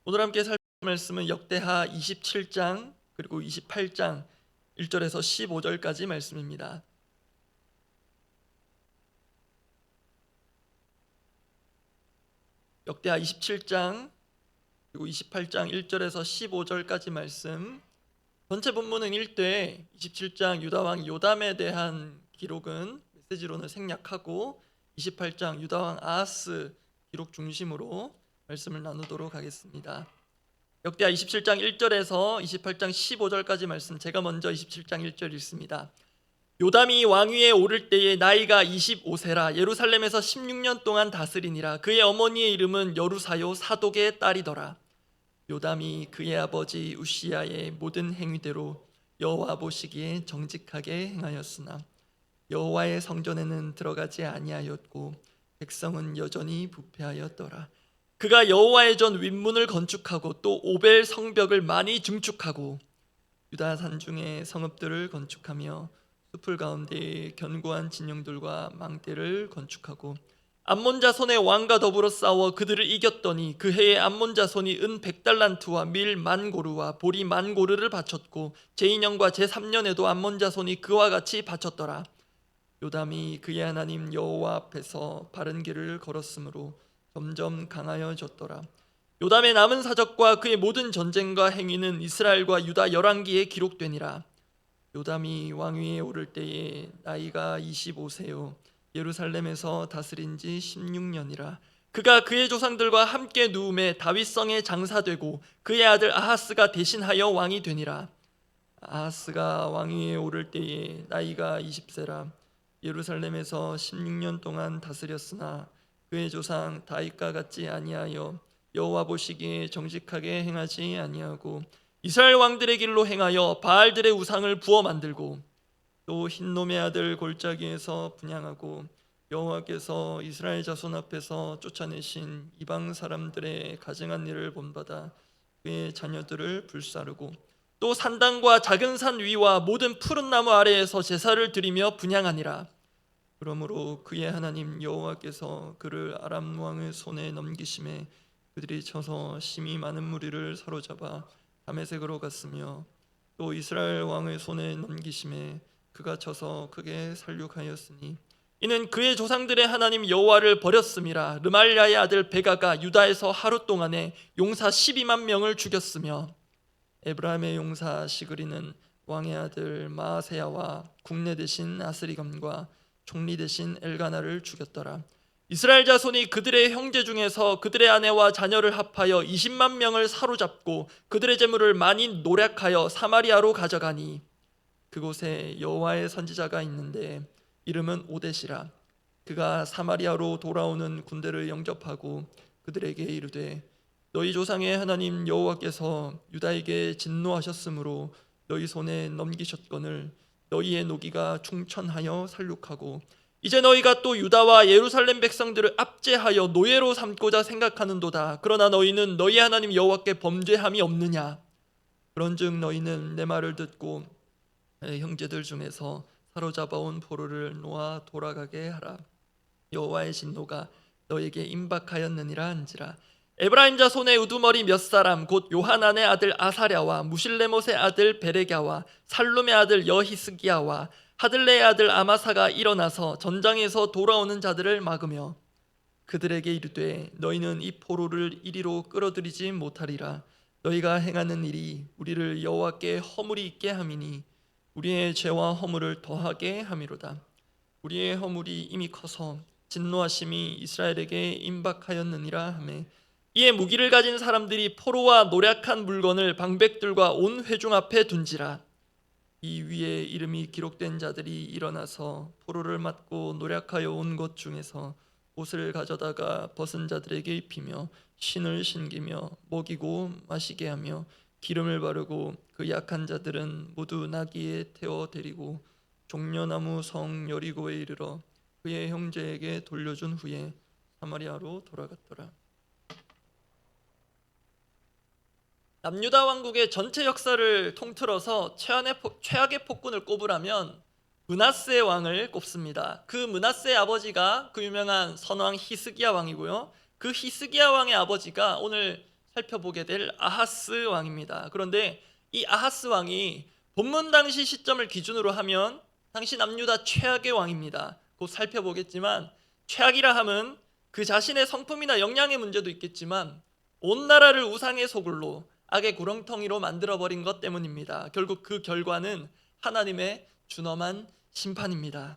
오늘 함께 살 말씀은 역대하 27장 그리고 28장 1절에서 15절까지 말씀입니다. 역대하 27장 그리고 28장 1절에서 15절까지 말씀. 전체 본문은 1대 27장 유다왕 요담에 대한 기록은 메시지로는 생략하고 28장 유다왕 아하스 기록 중심으로 말씀을 나누도록 하겠습니다. 역대하 27장 1절에서 28장 15절까지 말씀, 제가 먼저 27장 1절 읽습니다. 요담이 왕위에 오를 때에 나이가 25세라 예루살렘에서 16년 동안 다스리니라. 그의 어머니의 이름은 여루사요 사독의 딸이더라. 요담이 그의 아버지 우시야의 모든 행위대로 여호와 보시기에 정직하게 행하였으나 여호와의 성전에는 들어가지 아니하였고 백성은 여전히 부패하였더라. 그가 여호와의 전 윗문을 건축하고 또 오벨 성벽을 많이 증축하고 유다 산중에 성읍들을 건축하며 숲을 가운데 견고한 진영들과 망대를 건축하고 암몬 자손의 왕과 더불어 싸워 그들을 이겼더니 그 해에 암몬 자손이 은 100달란트와 밀 만고르와 보리 만고르를 바쳤고 제2년과 제3년에도 암몬 자손이 그와 같이 바쳤더라. 요담이 그의 하나님 여호와 앞에서 바른 길을 걸었으므로 점점 강하여졌더라. 요담의 남은 사적과 그의 모든 전쟁과 행위는 이스라엘과 유다 열왕기에 기록되니라. 요담이 왕위에 오를 때에 나이가 25세요 예루살렘에서 다스린 지 16년이라. 그가 그의 조상들과 함께 누움에 다윗성에 장사되고 그의 아들 아하스가 대신하여 왕이 되니라. 아하스가 왕위에 오를 때에 나이가 20세라 예루살렘에서 16년 동안 다스렸으나 그의 조상 다윗과 같지 아니하여 여호와 보시기에 정직하게 행하지 아니하고 이스라엘 왕들의 길로 행하여 바알들의 우상을 부어 만들고 또 흰놈의 아들 골짜기에서 분향하고 여호와께서 이스라엘 자손 앞에서 쫓아내신 이방 사람들의 가증한 일을 본받아 그의 자녀들을 불사르고 또 산당과 작은 산 위와 모든 푸른 나무 아래에서 제사를 드리며 분향하니라. 그러므로 그의 하나님 여호와께서 그를 아람 왕의 손에 넘기심에 그들이 쳐서 심히 많은 무리를 사로잡아 다메섹으로 갔으며 또 이스라엘 왕의 손에 넘기심에 그가 쳐서 크게 살육하였으니 이는 그의 조상들의 하나님 여호와를 버렸음이라. 르말야의 아들 베가가 유다에서 하루 동안에 용사 12만 명을 죽였으며 에브라임의 용사 시그리는 왕의 아들 마아세야와 국내 대신 아스리감과 총리 대신 엘가나를 죽였더라. 이스라엘 자손이 그들의 형제 중에서 그들의 아내와 자녀를 합하여 20만 명을 사로잡고 그들의 재물을 많이 노략하여 사마리아로 가져가니 그곳에 여호와의 선지자가 있는데 이름은 오뎃이라. 그가 사마리아로 돌아오는 군대를 영접하고 그들에게 이르되 너희 조상의 하나님 여호와께서 유다에게 진노하셨으므로 너희 손에 넘기셨거늘 너희의 노기가 충천하여 살육하고 이제 너희가 또 유다와 예루살렘 백성들을 압제하여 노예로 삼고자 생각하는도다. 그러나 너희는 너희 하나님 여호와께 범죄함이 없느냐? 그런즉 너희는 내 말을 듣고 내 형제들 중에서 사로잡아온 포로를 놓아 돌아가게 하라. 여호와의 진노가 너에게 임박하였느니라 한지라. 에브라임 자손의 우두머리 몇 사람 곧 요하난의 아들 아사랴와 무실레못의 아들 베레갸와 살룸의 아들 여히스기야와 하들레의 아들 아마사가 일어나서 전장에서 돌아오는 자들을 막으며 그들에게 이르되 너희는 이 포로를 이리로 끌어들이지 못하리라. 너희가 행하는 일이 우리를 여호와께 허물이 있게 함이니 우리의 죄와 허물을 더하게 함이로다. 우리의 허물이 이미 커서 진노하심이 이스라엘에게 임박하였느니라 하매 이에 무기를 가진 사람들이 포로와 노략한 물건을 방백들과 온 회중 앞에 둔지라. 이 위에 이름이 기록된 자들이 일어나서 포로를 맞고 노략하여 온 것 중에서 옷을 가져다가 벗은 자들에게 입히며 신을 신기며 먹이고 마시게 하며 기름을 바르고 그 약한 자들은 모두 나귀에 태워 데리고 종려나무 성 여리고에 이르러 그의 형제에게 돌려준 후에 사마리아로 돌아갔더라. 남유다 왕국의 전체 역사를 통틀어서 최악의 폭군을 꼽으라면 므낫세 왕을 꼽습니다. 그 므낫세의 아버지가 그 유명한 선왕 히스기야 왕이고요. 그 히스기야 왕의 아버지가 오늘 살펴보게 될 아하스 왕입니다. 그런데 이 아하스 왕이 본문 당시 시점을 기준으로 하면 당시 남유다 최악의 왕입니다. 곧 살펴보겠지만 최악이라 함은 그 자신의 성품이나 역량의 문제도 있겠지만 온 나라를 우상의 소굴로 악의 구렁텅이로 만들어버린 것 때문입니다. 결국 그 결과는 하나님의 준엄한 심판입니다.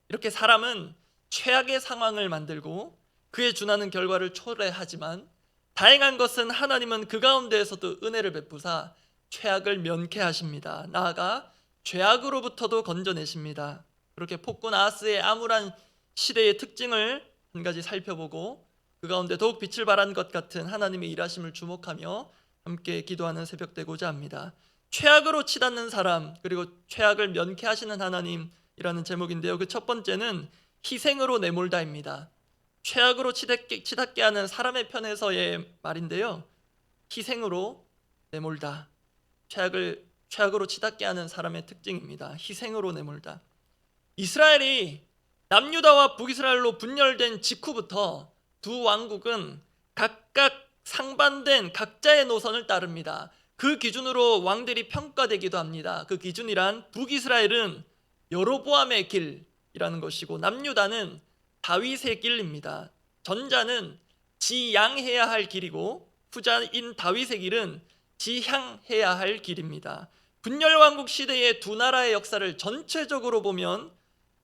이렇게 사람은 최악의 상황을 만들고 그에 준하는 결과를 초래하지만 다행한 것은 하나님은 그 가운데에서도 은혜를 베푸사 최악을 면케하십니다. 나아가 죄악으로부터도 건져내십니다. 그렇게 폭군 아하스의 암울한 시대의 특징을 한 가지 살펴보고 그 가운데 더욱 빛을 발한 것 같은 하나님의 일하심을 주목하며 함께 기도하는 새벽 되고자 합니다. 최악으로 치닫는 사람 그리고 최악을 면케하시는 하나님이라는 제목인데요. 그 첫 번째는 희생으로 내몰다입니다. 최악으로 치닫게 하는 사람의 편에서의 말인데요. 희생으로 내몰다. 최악으로 치닫게 하는 사람의 특징입니다. 희생으로 내몰다. 이스라엘이 남유다와 북이스라엘로 분열된 직후부터 두 왕국은 각각 상반된 각자의 노선을 따릅니다. 그 기준으로 왕들이 평가되기도 합니다. 그 기준이란 북이스라엘은 여로보암의 길이라는 것이고 남유다는 다윗의 길입니다. 전자는 지양해야 할 길이고 후자인 다윗의 길은 지향해야 할 길입니다. 분열왕국 시대의 두 나라의 역사를 전체적으로 보면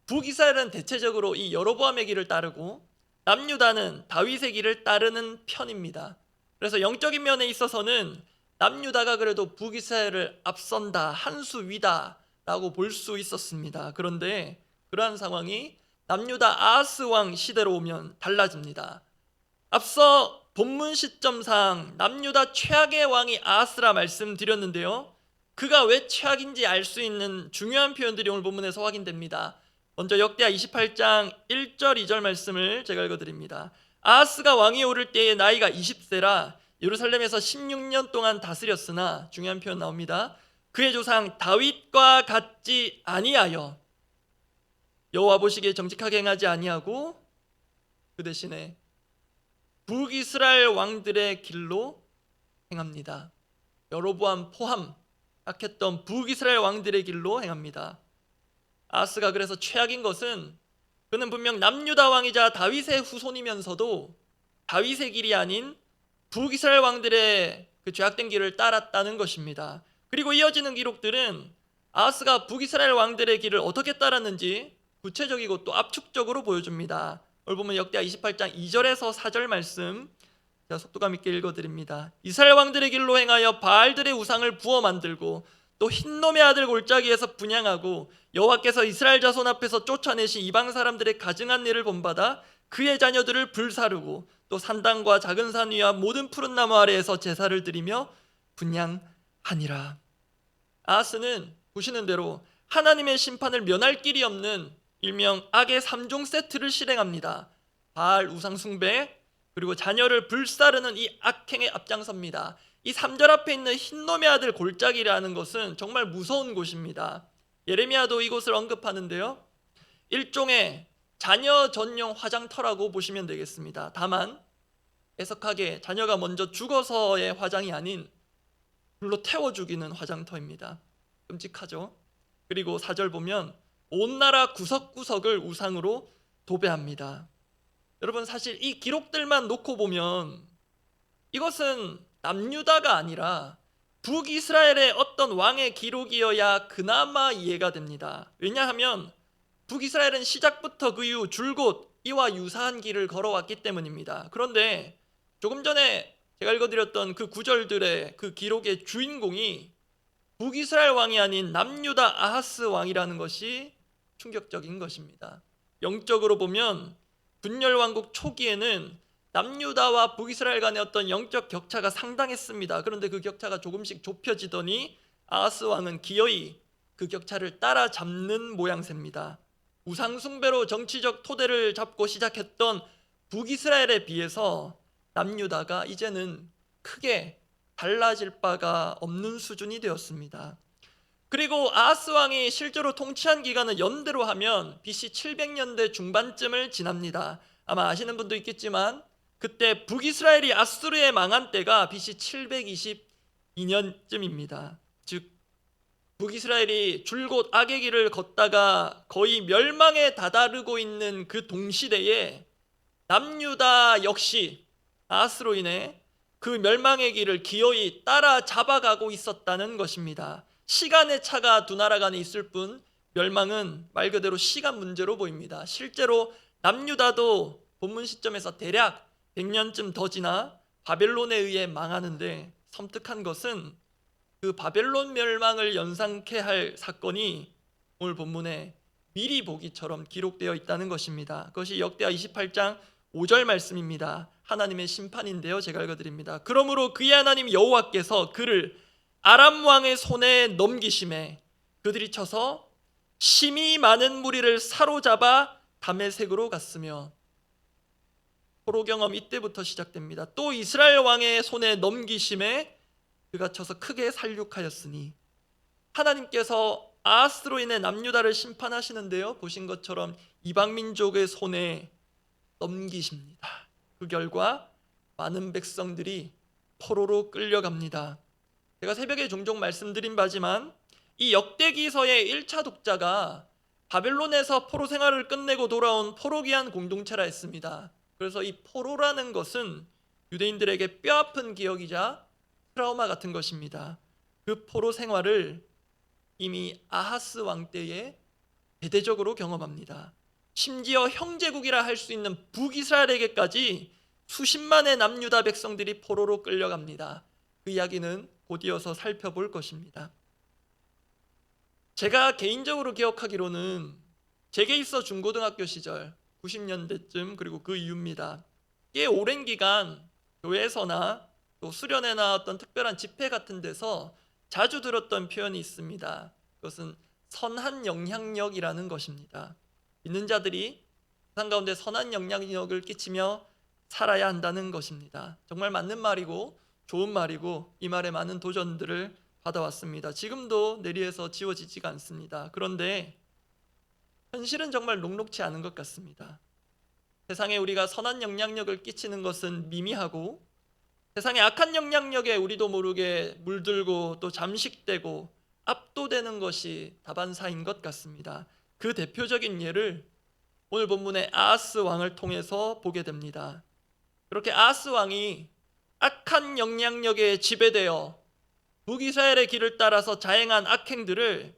북이스라엘은 대체적으로 이 여로보암의 길을 따르고 남유다는 다윗의 길을 따르는 편입니다. 그래서 영적인 면에 있어서는 남유다가 그래도 북이스라엘을 앞선다, 한 수 위다라고 볼 수 있었습니다. 그런데 그러한 상황이 남유다 아하스 왕 시대로 오면 달라집니다. 앞서 본문 시점상 남유다 최악의 왕이 아하스라 말씀드렸는데요. 그가 왜 최악인지 알 수 있는 중요한 표현들이 오늘 본문에서 확인됩니다. 먼저 역대하 28장 1절 2절 말씀을 제가 읽어드립니다. 아하스가 왕이 오를 때의 나이가 20세라 예루살렘에서 16년 동안 다스렸으나 중요한 표현 나옵니다. 그의 조상 다윗과 같지 아니하여 여호와 보시기에 정직하게 행하지 아니하고 그 대신에 북이스라엘 왕들의 길로 행합니다. 여로보암 포함 악했던 북이스라엘 왕들의 길로 행합니다. 아하스가 그래서 최악인 것은 그는 분명 남유다 왕이자 다윗의 후손이면서도 다윗의 길이 아닌 북이스라엘 왕들의 그 죄악된 길을 따랐다는 것입니다. 그리고 이어지는 기록들은 아하스가 북이스라엘 왕들의 길을 어떻게 따랐는지 구체적이고 또 압축적으로 보여줍니다. 오늘 보면 역대하 28장 2절에서 4절 말씀 제가 속도감 있게 읽어드립니다. 이스라엘 왕들의 길로 행하여 바알들의 우상을 부어 만들고 또 흰놈의 아들 골짜기에서 분향하고 여호와께서 이스라엘 자손 앞에서 쫓아내신 이방 사람들의 가증한 일을 본받아 그의 자녀들을 불사르고 또 산당과 작은 산 위와 모든 푸른 나무 아래에서 제사를 드리며 분향하니라. 아하스는 보시는 대로 하나님의 심판을 면할 길이 없는 일명 악의 3종 세트를 실행합니다. 바알 우상 숭배 그리고 자녀를 불사르는 이 악행에 앞장섭니다. 이 3절 앞에 있는 흰놈의 아들 골짜기라는 것은 정말 무서운 곳입니다. 예레미야도 이곳을 언급하는데요. 일종의 자녀 전용 화장터라고 보시면 되겠습니다. 다만 애석하게 자녀가 먼저 죽어서의 화장이 아닌 불로 태워 죽이는 화장터입니다. 끔찍하죠. 그리고 4절 보면 온 나라 구석구석을 우상으로 도배합니다. 여러분 사실 이 기록들만 놓고 보면 이것은 남유다가 아니라 북이스라엘의 어떤 왕의 기록이어야 그나마 이해가 됩니다. 왜냐하면 북이스라엘은 시작부터 그 이후 줄곧 이와 유사한 길을 걸어왔기 때문입니다. 그런데 조금 전에 제가 읽어드렸던 그 구절들의 그 기록의 주인공이 북이스라엘 왕이 아닌 남유다 아하스 왕이라는 것이 충격적인 것입니다. 영적으로 보면 분열왕국 초기에는 남유다와 북이스라엘 간의 어떤 영적 격차가 상당했습니다. 그런데 그 격차가 조금씩 좁혀지더니 아하스 왕은 기어이 그 격차를 따라잡는 모양새입니다. 우상숭배로 정치적 토대를 잡고 시작했던 북이스라엘에 비해서 남유다가 이제는 크게 달라질 바가 없는 수준이 되었습니다. 그리고 아하스 왕이 실제로 통치한 기간은 연대로 하면 BC 700년대 중반쯤을 지납니다. 아마 아시는 분도 있겠지만 그때 북이스라엘이 아수르에 망한 때가 BC 722년쯤입니다. 즉 북이스라엘이 줄곧 악의 길을 걷다가 거의 멸망에 다다르고 있는 그 동시대에 남유다 역시 아하스로 인해 그 멸망의 길을 기어이 따라잡아가고 있었다는 것입니다. 시간의 차가 두 나라 간에 있을 뿐 멸망은 말 그대로 시간 문제로 보입니다. 실제로 남유다도 본문 시점에서 대략 100년쯤 더 지나 바벨론에 의해 망하는데, 섬뜩한 것은 그 바벨론 멸망을 연상케 할 사건이 오늘 본문에 미리 보기처럼 기록되어 있다는 것입니다. 그것이 역대하 28장 5절 말씀입니다. 하나님의 심판인데요, 제가 읽어드립니다. 그러므로 그의 하나님 여호와께서 그를 아람 왕의 손에 넘기심에 그들이 쳐서 심히 많은 무리를 사로잡아 다메섹으로 갔으며, 포로 경험 이때부터 시작됩니다. 또 이스라엘 왕의 손에 넘기심에 그가 쳐서 크게 살육하였으니, 하나님께서 아하스로 인해 남유다를 심판하시는데요, 보신 것처럼 이방 민족의 손에 넘기십니다. 그 결과 많은 백성들이 포로로 끌려갑니다. 제가 새벽에 종종 말씀드린 바지만 이 역대기서의 1차 독자가 바벨론에서 포로 생활을 끝내고 돌아온 포로기한 공동체라 했습니다. 그래서 이 포로라는 것은 유대인들에게 뼈아픈 기억이자 트라우마 같은 것입니다. 그 포로 생활을 이미 아하스 왕 때에 대대적으로 경험합니다. 심지어 형제국이라 할 수 있는 북이스라엘에게까지 수십만의 남유다 백성들이 포로로 끌려갑니다. 그 이야기는 곧 이어서 살펴볼 것입니다. 제가 개인적으로 기억하기로는 제게 있어 중고등학교 시절 90년대쯤 그리고 그 이후입니다. 꽤 오랜 기간 교회에서나 또 수련회나 어떤 특별한 집회 같은 데서 자주 들었던 표현이 있습니다. 그것은 선한 영향력이라는 것입니다. 믿는 자들이 세상 가운데 선한 영향력을 끼치며 살아야 한다는 것입니다. 정말 맞는 말이고 좋은 말이고, 이 말에 많은 도전들을 받아왔습니다. 지금도 내리에서 지워지지가 않습니다. 그런데 현실은 정말 녹록치 않은 것 같습니다. 세상에 우리가 선한 영향력을 끼치는 것은 미미하고, 세상의 악한 영향력에 우리도 모르게 물들고 또 잠식되고 압도되는 것이 다반사인 것 같습니다. 그 대표적인 예를 오늘 본문의 아하스 왕을 통해서 보게 됩니다. 그렇게 아하스 왕이 악한 영향력에 지배되어 북이스라엘의 길을 따라서 자행한 악행들을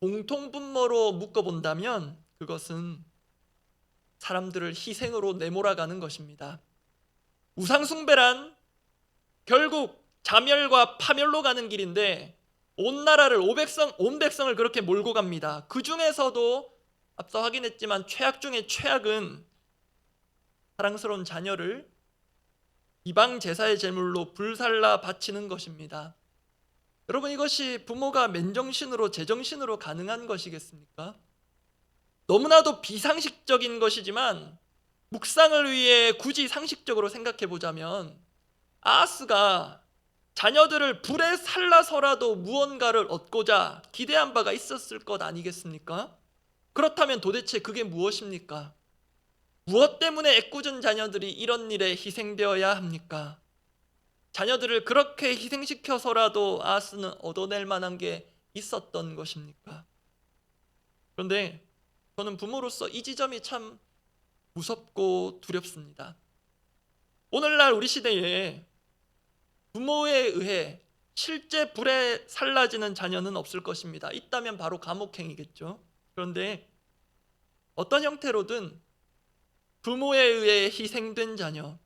공통분모로 묶어본다면 그것은 사람들을 희생으로 내몰아가는 것입니다. 우상숭배란 결국 자멸과 파멸로 가는 길인데, 온 나라를 온 백성을 그렇게 몰고 갑니다. 그 중에서도 앞서 확인했지만 최악 중에 최악은 사랑스러운 자녀를 이방 제사의 제물로 불살라 바치는 것입니다. 여러분, 이것이 부모가 맨정신으로 제정신으로 가능한 것이겠습니까? 너무나도 비상식적인 것이지만 묵상을 위해 굳이 상식적으로 생각해 보자면, 아하스가 자녀들을 불에 살라서라도 무언가를 얻고자 기대한 바가 있었을 것 아니겠습니까? 그렇다면 도대체 그게 무엇입니까? 무엇 때문에 애꿎은 자녀들이 이런 일에 희생되어야 합니까? 자녀들을 그렇게 희생시켜서라도 아하스는 얻어낼 만한 게 있었던 것입니까? 그런데 저는 부모로서 이 지점이 참 무섭고 두렵습니다. 오늘날 우리 시대에 부모에 의해 실제 불에 살라지는 자녀는 없을 것입니다. 있다면 바로 감옥행이겠죠. 그런데 어떤 형태로든 부모에 의해 희생된 자녀,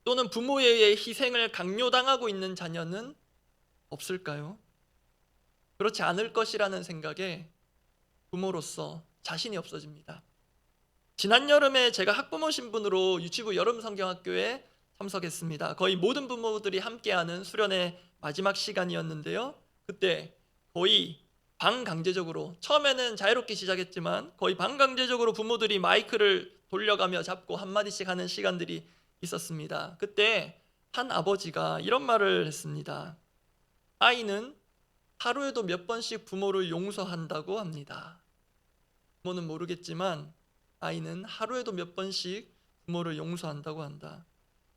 또는 부모에 의해 희생을 강요당하고 있는 자녀는 없을까요? 그렇지 않을 것이라는 생각에 부모로서 자신이 없어집니다. 지난 여름에 제가 학부모 신분으로 유치부 여름 성경학교에 참석했습니다. 거의 모든 부모들이 함께하는 수련의 마지막 시간이었는데요. 그때 거의 반강제적으로, 처음에는 자유롭게 시작했지만 거의 반강제적으로 부모들이 마이크를 돌려가며 잡고 한마디씩 하는 시간들이 있었습니다. 그때 한 아버지가 이런 말을 했습니다. 아이는 하루에도 몇 번씩 부모를 용서한다고 합니다. 부모는 모르겠지만 아이는 하루에도 몇 번씩 부모를 용서한다고 한다.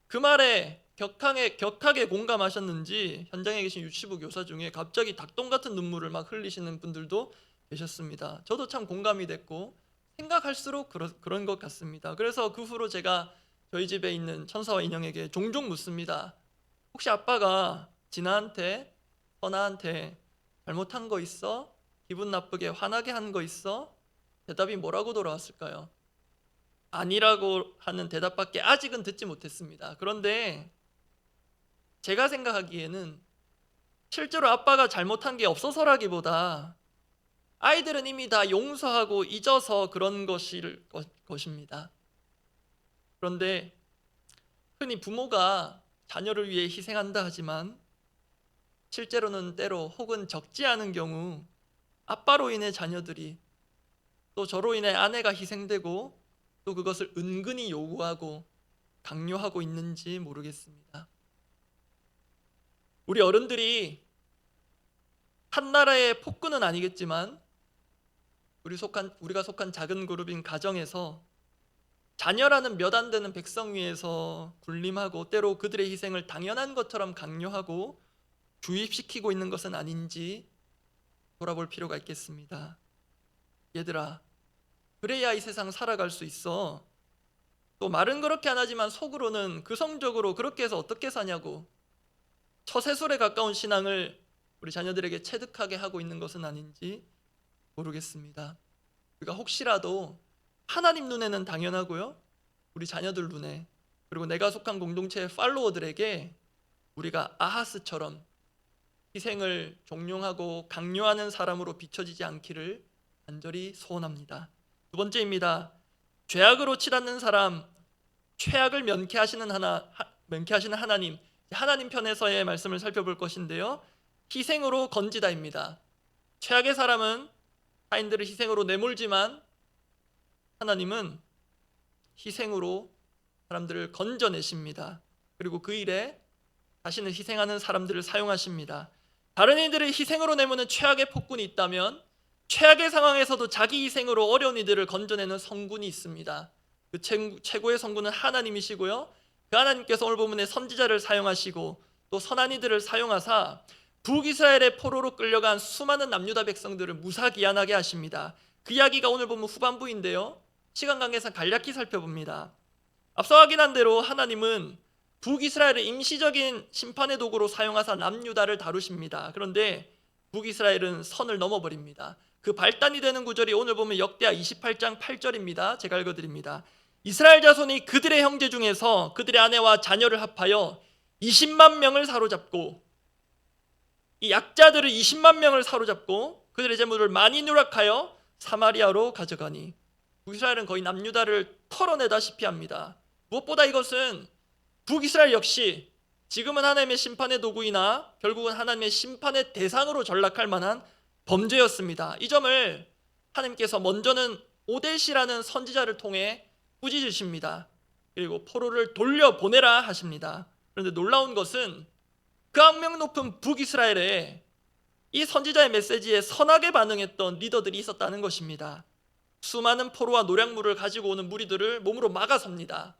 그 말에 격하게 공감하셨는지 현장에 계신 유치부 교사 중에 갑자기 닭똥 같은 눈물을 막 흘리시는 분들도 계셨습니다. 저도 참 공감이 됐고 생각할수록 그런 것 같습니다. 그래서 그 후로 제가 저희 집에 있는 천사와 인형에게 종종 묻습니다. 혹시 아빠가 진아한테, 선아한테 잘못한 거 있어? 기분 나쁘게 화나게 한 거 있어? 대답이 뭐라고 돌아왔을까요? 아니라고 하는 대답밖에 아직은 듣지 못했습니다. 그런데 제가 생각하기에는 실제로 아빠가 잘못한 게 없어서라기보다 아이들은 이미 다 용서하고 잊어서 그런 것입니다. 그런데 흔히 부모가 자녀를 위해 희생한다 하지만 실제로는 때로 혹은 적지 않은 경우 아빠로 인해 자녀들이, 또 저로 인해 아내가 희생되고 또 그것을 은근히 요구하고 강요하고 있는지 모르겠습니다. 우리 어른들이 한 나라의 폭군은 아니겠지만 우리가 속한 작은 그룹인 가정에서 자녀라는 몇 안 되는 백성 위에서 군림하고 때로 그들의 희생을 당연한 것처럼 강요하고 주입시키고 있는 것은 아닌지 돌아볼 필요가 있겠습니다. 얘들아, 그래야 이 세상 살아갈 수 있어. 또 말은 그렇게 안 하지만 속으로는 그성적으로 그렇게 해서 어떻게 사냐고 처세술에 가까운 신앙을 우리 자녀들에게 체득하게 하고 있는 것은 아닌지 모르겠습니다. 우리가 혹시라도 하나님 눈에는 당연하고요, 우리 자녀들 눈에, 그리고 내가 속한 공동체의 팔로워들에게 우리가 아하스처럼 희생을 종용하고 강요하는 사람으로 비춰지지 않기를 간절히 소원합니다. 두 번째입니다. 죄악으로 치닫는 사람, 최악을 면케하시는 하나님, 하나님 편에서의 말씀을 살펴볼 것인데요, 희생으로 건지다입니다. 최악의 사람은 타인들을 희생으로 내몰지만 하나님은 희생으로 사람들을 건져내십니다. 그리고 그 일에 자신을 희생하는 사람들을 사용하십니다. 다른 이들을 희생으로 내모는 최악의 폭군이 있다면 최악의 상황에서도 자기 희생으로 어려운 이들을 건져내는 성군이 있습니다. 그 최고의 성군은 하나님이시고요, 그 하나님께서 오늘 본문에 선지자를 사용하시고 또 선한 이들을 사용하사 북이스라엘의 포로로 끌려간 수많은 남유다 백성들을 무사기한하게 하십니다. 그 이야기가 오늘 본문 후반부인데요, 시간 관계상 간략히 살펴봅니다. 앞서 확인한 대로 하나님은 북이스라엘을 임시적인 심판의 도구로 사용하사 남유다를 다루십니다. 그런데 북이스라엘은 선을 넘어버립니다. 그 발단이 되는 구절이 오늘 보면 역대하 28장 8절입니다. 제가 읽어드립니다. 이스라엘 자손이 그들의 형제 중에서 그들의 아내와 자녀를 합하여 20만 명을 사로잡고, 이 약자들을 20만 명을 사로잡고 그들의 재물을 많이 누락하여 사마리아로 가져가니, 북이스라엘은 거의 남유다를 털어내다시피 합니다. 무엇보다 이것은 북이스라엘 역시 지금은 하나님의 심판의 도구이나 결국은 하나님의 심판의 대상으로 전락할 만한 범죄였습니다. 이 점을 하나님께서 먼저는 오데시라는 선지자를 통해 꾸짖으십니다. 그리고 포로를 돌려보내라 하십니다. 그런데 놀라운 것은 그 악명 높은 북이스라엘에 이 선지자의 메시지에 선하게 반응했던 리더들이 있었다는 것입니다. 수많은 포로와 노략물을 가지고 오는 무리들을 몸으로 막아섭니다.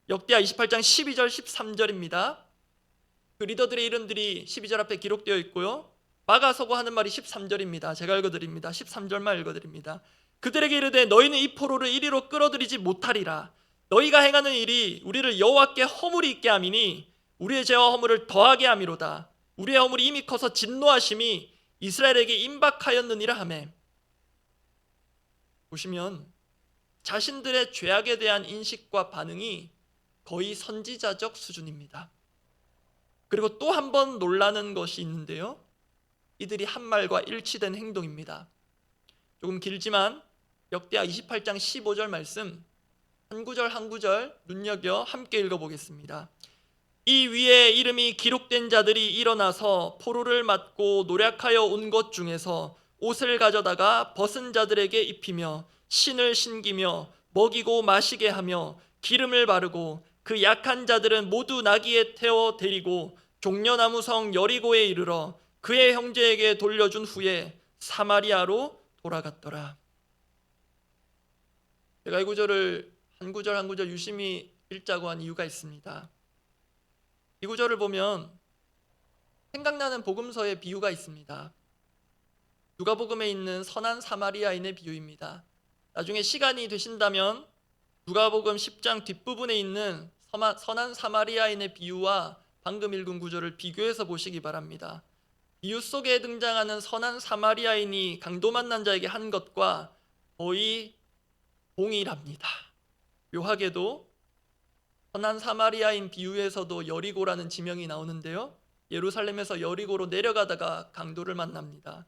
역대하 28장 12절 13절입니다. 그 리더들의 이름들이 12절 앞에 기록되어 있고요, 막아서고 하는 말이 13절입니다. 제가 읽어드립니다. 13절만 읽어드립니다. 그들에게 이르되 너희는 이 포로를 이리로 끌어들이지 못하리라. 너희가 행하는 일이 우리를 여호와께 허물이 있게 함이니 우리의 죄와 허물을 더하게 함이로다. 우리의 허물이 이미 커서 진노하심이 이스라엘에게 임박하였느니라 하매. 보시면 자신들의 죄악에 대한 인식과 반응이 거의 선지자적 수준입니다. 그리고 또 한 번 놀라는 것이 있는데요, 이들이 한 말과 일치된 행동입니다. 조금 길지만 역대하 28장 15절 말씀 한 구절 한 구절 눈여겨 함께 읽어보겠습니다. 이 위에 이름이 기록된 자들이 일어나서 포로를 맞고 노략하여 온 것 중에서 옷을 가져다가 벗은 자들에게 입히며 신을 신기며 먹이고 마시게 하며 기름을 바르고 그 약한 자들은 모두 나귀에 태워 데리고 종려나무 성 여리고에 이르러 그의 형제에게 돌려준 후에 사마리아로 돌아갔더라. 제가 이 구절을 한 구절 한 구절 유심히 읽자고 한 이유가 있습니다. 이 구절을 보면 생각나는 복음서의 비유가 있습니다. 누가복음에 있는 선한 사마리아인의 비유입니다. 나중에 시간이 되신다면 누가복음 10장 뒷부분에 있는 선한 사마리아인의 비유와 방금 읽은 구절을 비교해서 보시기 바랍니다. 비유 속에 등장하는 선한 사마리아인이 강도 만난 자에게 한 것과 거의 동일합니다. 묘하게도 선한 사마리아인 비유에서도 여리고라는 지명이 나오는데요, 예루살렘에서 여리고로 내려가다가 강도를 만납니다.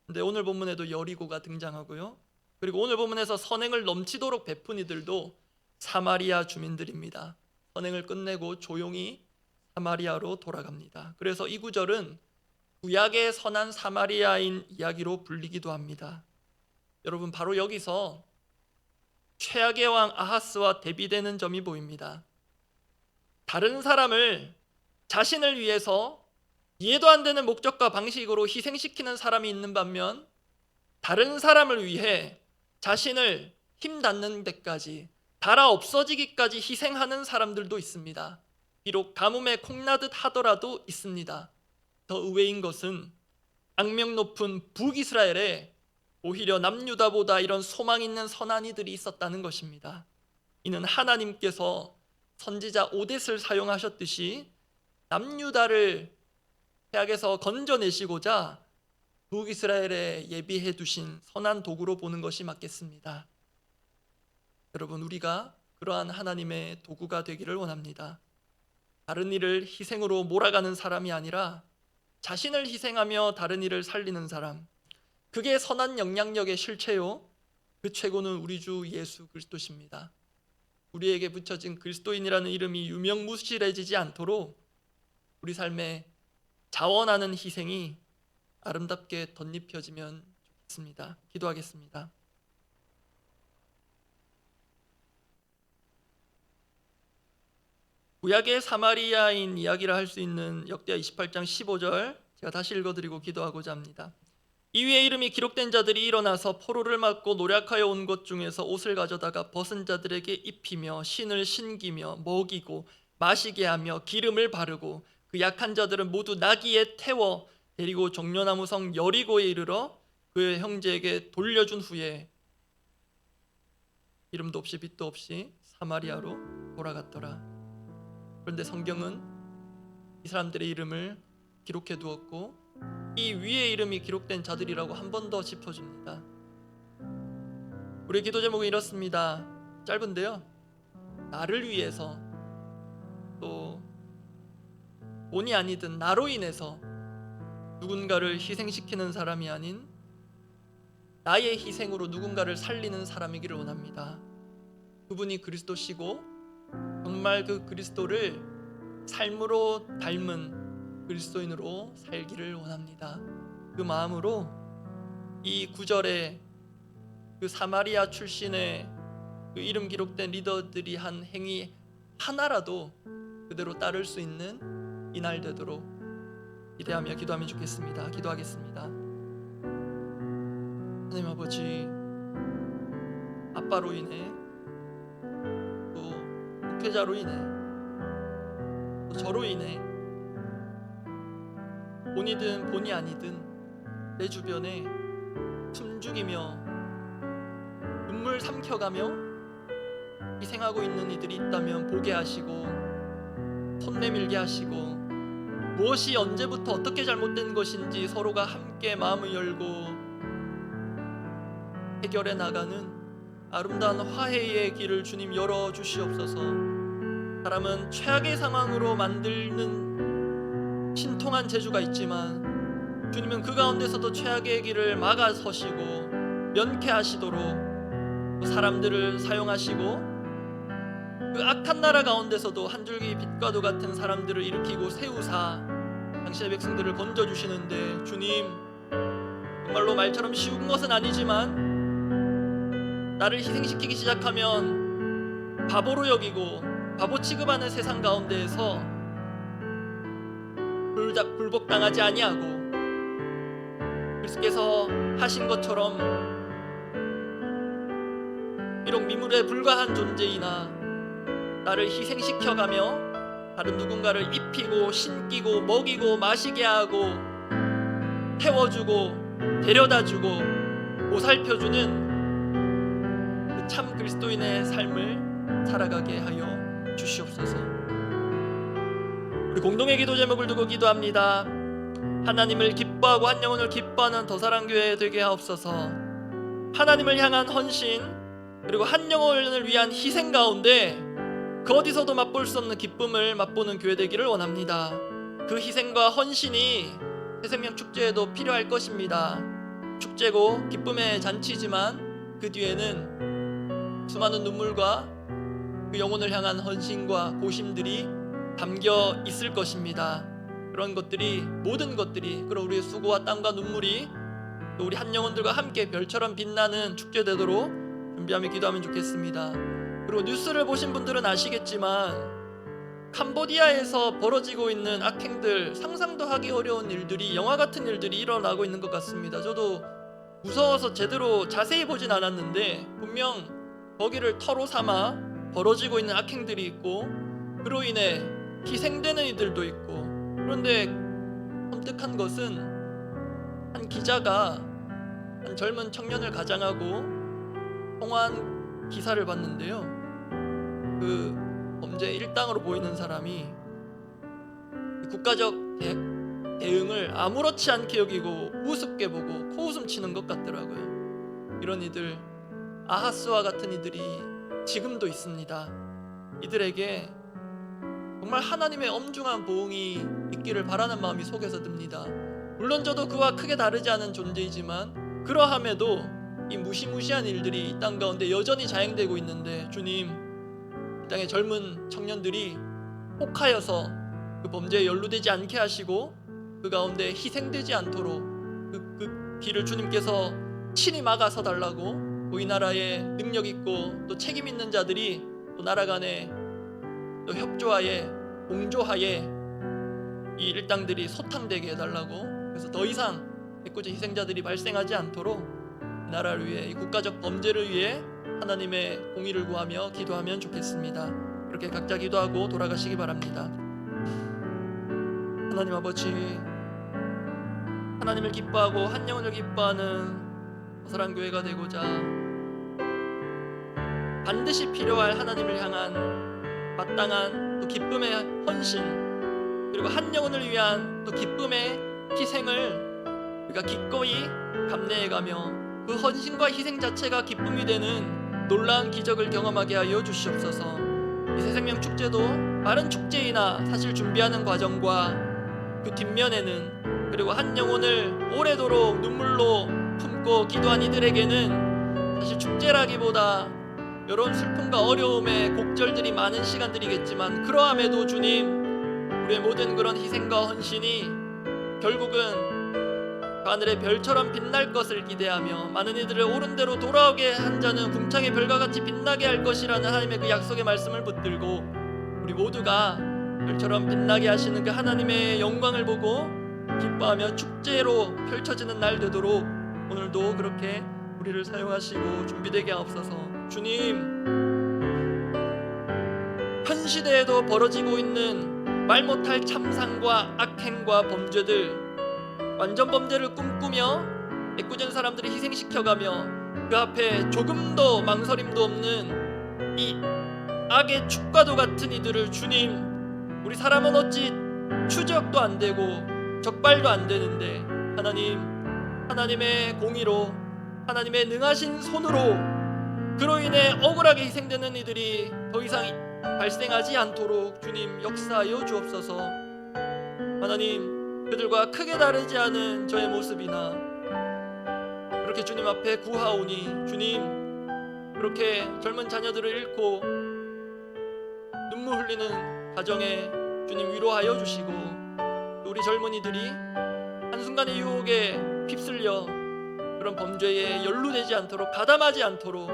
근데 오늘 본문에도 여리고가 등장하고요, 그리고 오늘 본문에서 선행을 넘치도록 베푼 이들도 사마리아 주민들입니다. 선행을 끝내고 조용히 사마리아로 돌아갑니다. 그래서 이 구절은 구약의 선한 사마리아인 이야기로 불리기도 합니다. 여러분, 바로 여기서 최악의 왕 아하스와 대비되는 점이 보입니다. 다른 사람을 자신을 위해서 이해도 안 되는 목적과 방식으로 희생시키는 사람이 있는 반면, 다른 사람을 위해 자신을 힘 닿는 데까지, 달아 없어지기까지 희생하는 사람들도 있습니다. 비록 가뭄에 콩나듯 하더라도 있습니다. 더 의외인 것은 악명 높은 북이스라엘에 오히려 남유다보다 이런 소망 있는 선한 이들이 있었다는 것입니다. 이는 하나님께서 선지자 오뎃을 사용하셨듯이 남유다를 죄악에서 건져내시고자 북이스라엘에 예비해 두신 선한 도구로 보는 것이 맞겠습니다. 여러분, 우리가 그러한 하나님의 도구가 되기를 원합니다. 다른 이를 희생으로 몰아가는 사람이 아니라 자신을 희생하며 다른 이를 살리는 사람, 그게 선한 영향력의 실체요, 그 최고는 우리 주 예수 그리스도십니다. 우리에게 붙여진 그리스도인이라는 이름이 유명무실해지지 않도록 우리 삶에 자원하는 희생이 아름답게 덧입혀지면 좋겠습니다. 기도하겠습니다. 구약의 사마리아인 이야기를 할 수 있는 역대하 28장 15절 제가 다시 읽어드리고 기도하고자 합니다. 이위의 이름이 기록된 자들이 일어나서 포로를 맞고 노략하여 온 것 중에서 옷을 가져다가 벗은 자들에게 입히며 신을 신기며 먹이고 마시게 하며 기름을 바르고 그 약한 자들은 모두 나귀에 태워 데리고 종려나무 성 여리고에 이르러 그의 형제에게 돌려준 후에 이름도 없이 빛도 없이 사마리아로 돌아갔더라. 그런데 성경은 이 사람들의 이름을 기록해 두었고 이 위의 이름이 기록된 자들이라고 한 번 더 짚어줍니다. 우리의 기도 제목은 이렇습니다. 짧은데요, 나를 위해서, 또 본의 아니든 나로 인해서 누군가를 희생시키는 사람이 아닌 나의 희생으로 누군가를 살리는 사람이기를 원합니다. 그분이 그리스도시고 정말 그 그리스도를 삶으로 닮은 그리스도인으로 살기를 원합니다. 그 마음으로 이 구절에 그 사마리아 출신의 그 이름 기록된 리더들이 한 행위 하나라도 그대로 따를 수 있는 이날 되도록 기대하며 기도하면 좋겠습니다. 기도하겠습니다. 하나님 아버지, 아빠로 인해 또 목회자로 인해 또 저로 인해 본이든 본이 아니든 내 주변에 숨죽이며 눈물 삼켜가며 희생하고 있는 이들이 있다면 보게 하시고 손 내밀게 하시고 무엇이 언제부터 어떻게 잘못된 것인지 서로가 함께 마음을 열고 해결해 나가는 아름다운 화해의 길을 주님 열어주시옵소서. 사람은 최악의 상황으로 만들는 신통한 재주가 있지만 주님은 그 가운데서도 최악의 길을 막아서시고 면케하시도록 사람들을 사용하시고 그 악한 나라 가운데서도 한 줄기 빛과도 같은 사람들을 일으키고 세우사 당신의 백성들을 건져주시는데, 주님, 정말로 말처럼 쉬운 것은 아니지만 나를 희생시키기 시작하면 바보로 여기고 바보 취급하는 세상 가운데에서 굴복당하지 아니하고 그리스도께서 하신 것처럼 비록 미물에 불과한 존재이나 나를 희생시켜가며 다른 누군가를 입히고 신기고 먹이고 마시게 하고 태워주고 데려다주고 보살펴주는 그 참 그리스도인의 삶을 살아가게 하여 주시옵소서. 우리 공동의 기도 제목을 두고 기도합니다. 하나님을 기뻐하고 한 영혼을 기뻐하는 더사랑교회 되게 하옵소서. 하나님을 향한 헌신 그리고 한 영혼을 위한 희생 가운데 그 어디서도 맛볼 수 없는 기쁨을 맛보는 교회 되기를 원합니다. 그 희생과 헌신이 새생명 축제에도 필요할 것입니다. 축제고 기쁨의 잔치지만 그 뒤에는 수많은 눈물과 그 영혼을 향한 헌신과 고심들이 담겨 있을 것입니다. 그런 것들이 모든 것들이 그런 우리의 수고와 땀과 눈물이 또 우리 한 영혼들과 함께 별처럼 빛나는 축제 되도록 준비하며 기도하면 좋겠습니다. 그리고 뉴스를 보신 분들은 아시겠지만 캄보디아에서 벌어지고 있는 악행들, 상상도 하기 어려운 일들이, 영화 같은 일들이 일어나고 있는 것 같습니다. 저도 무서워서 제대로 자세히 보진 않았는데 분명 거기를 터로 삼아 벌어지고 있는 악행들이 있고 그로 인해 희생되는 이들도 있고, 그런데 섬뜩한 것은 한 기자가 한 젊은 청년을 가장하고 통화한 기사를 봤는데요, 그 범죄 일당으로 보이는 사람이 국가적 대응을 아무렇지 않게 여기고 우습게 보고 코웃음 치는 것 같더라고요. 이런 이들, 아하스와 같은 이들이 지금도 있습니다. 이들에게 정말 하나님의 엄중한 보응이 있기를 바라는 마음이 속에서 듭니다. 물론 저도 그와 크게 다르지 않은 존재이지만 그러함에도 이 무시무시한 일들이 이 땅 가운데 여전히 자행되고 있는데, 주님, 이 땅의 젊은 청년들이 혹하여서 그 범죄에 연루되지 않게 하시고 그 가운데 희생되지 않도록 그 길을 주님께서 친히 막아서 달라고, 이 나라의 능력 있고 또 책임 있는 자들이 또 나라 간에 또 협조하에 공조하에 이 일당들이 소탕되게 해달라고, 그래서 더 이상 애꿎은 희생자들이 발생하지 않도록 이 나라를 위해, 이 국가적 범죄를 위해 하나님의 공의를 구하며 기도하면 좋겠습니다. 그렇게 각자 기도하고 돌아가시기 바랍니다. 하나님 아버지, 하나님을 기뻐하고 한 영혼을 기뻐하는 거설한 교회가 되고자 반드시 필요할 하나님을 향한 마땅한 또 기쁨의 헌신, 그리고 한 영혼을 위한 또 기쁨의 희생을 우리가 기꺼이 감내해가며 그 헌신과 희생 자체가 기쁨이 되는 놀라운 기적을 경험하게 하여 주시옵소서. 이 새생명 축제도 마른 축제이나 사실 준비하는 과정과 그 뒷면에는, 그리고 한 영혼을 오래도록 눈물로 품고 기도한 이들에게는 사실 축제라기보다 이런 슬픔과 어려움의 곡절들이 많은 시간들이겠지만, 그러함에도 주님, 우리의 모든 그런 희생과 헌신이 결국은 그 하늘의 별처럼 빛날 것을 기대하며 많은 이들을 옳은 대로 돌아오게 한 자는 궁창의 별과 같이 빛나게 할 것이라는 하나님의 그 약속의 말씀을 붙들고 우리 모두가 별처럼 빛나게 하시는 그 하나님의 영광을 보고 기뻐하며 축제로 펼쳐지는 날 되도록 오늘도 그렇게 우리를 사용하시고 준비되게 하옵소서. 주님, 현 시대에도 벌어지고 있는 말 못할 참상과 악행과 범죄들, 완전 범죄를 꿈꾸며 애꿎은 사람들을 희생시켜가며 그 앞에 조금도 망설임도 없는 이 악의 축과도 같은 이들을, 주님, 우리 사람은 어찌 추적도 안 되고 적발도 안 되는데 하나님, 하나님의 공의로, 하나님의 능하신 손으로 그로 인해 억울하게 희생되는 이들이 더 이상 발생하지 않도록 주님 역사하여 주옵소서. 하나님, 그들과 크게 다르지 않은 저의 모습이나 그렇게 주님 앞에 구하오니, 주님, 그렇게 젊은 자녀들을 잃고 눈물 흘리는 가정에 주님 위로하여 주시고, 또 우리 젊은이들이 한순간의 유혹에 휩쓸려 그런 범죄에 연루되지 않도록, 가담하지 않도록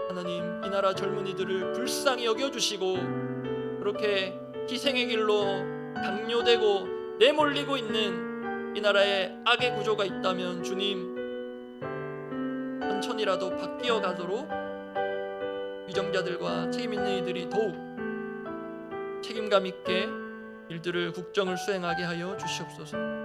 하나님, 이 나라 젊은이들을 불쌍히 여겨주시고, 그렇게 희생의 길로 강요되고 내몰리고 있는 이 나라의 악의 구조가 있다면 주님, 천천히라도 바뀌어 가도록 위정자들과 책임 있는 이들이 더욱 책임감 있게 일들을 국정을 수행하게 하여 주시옵소서.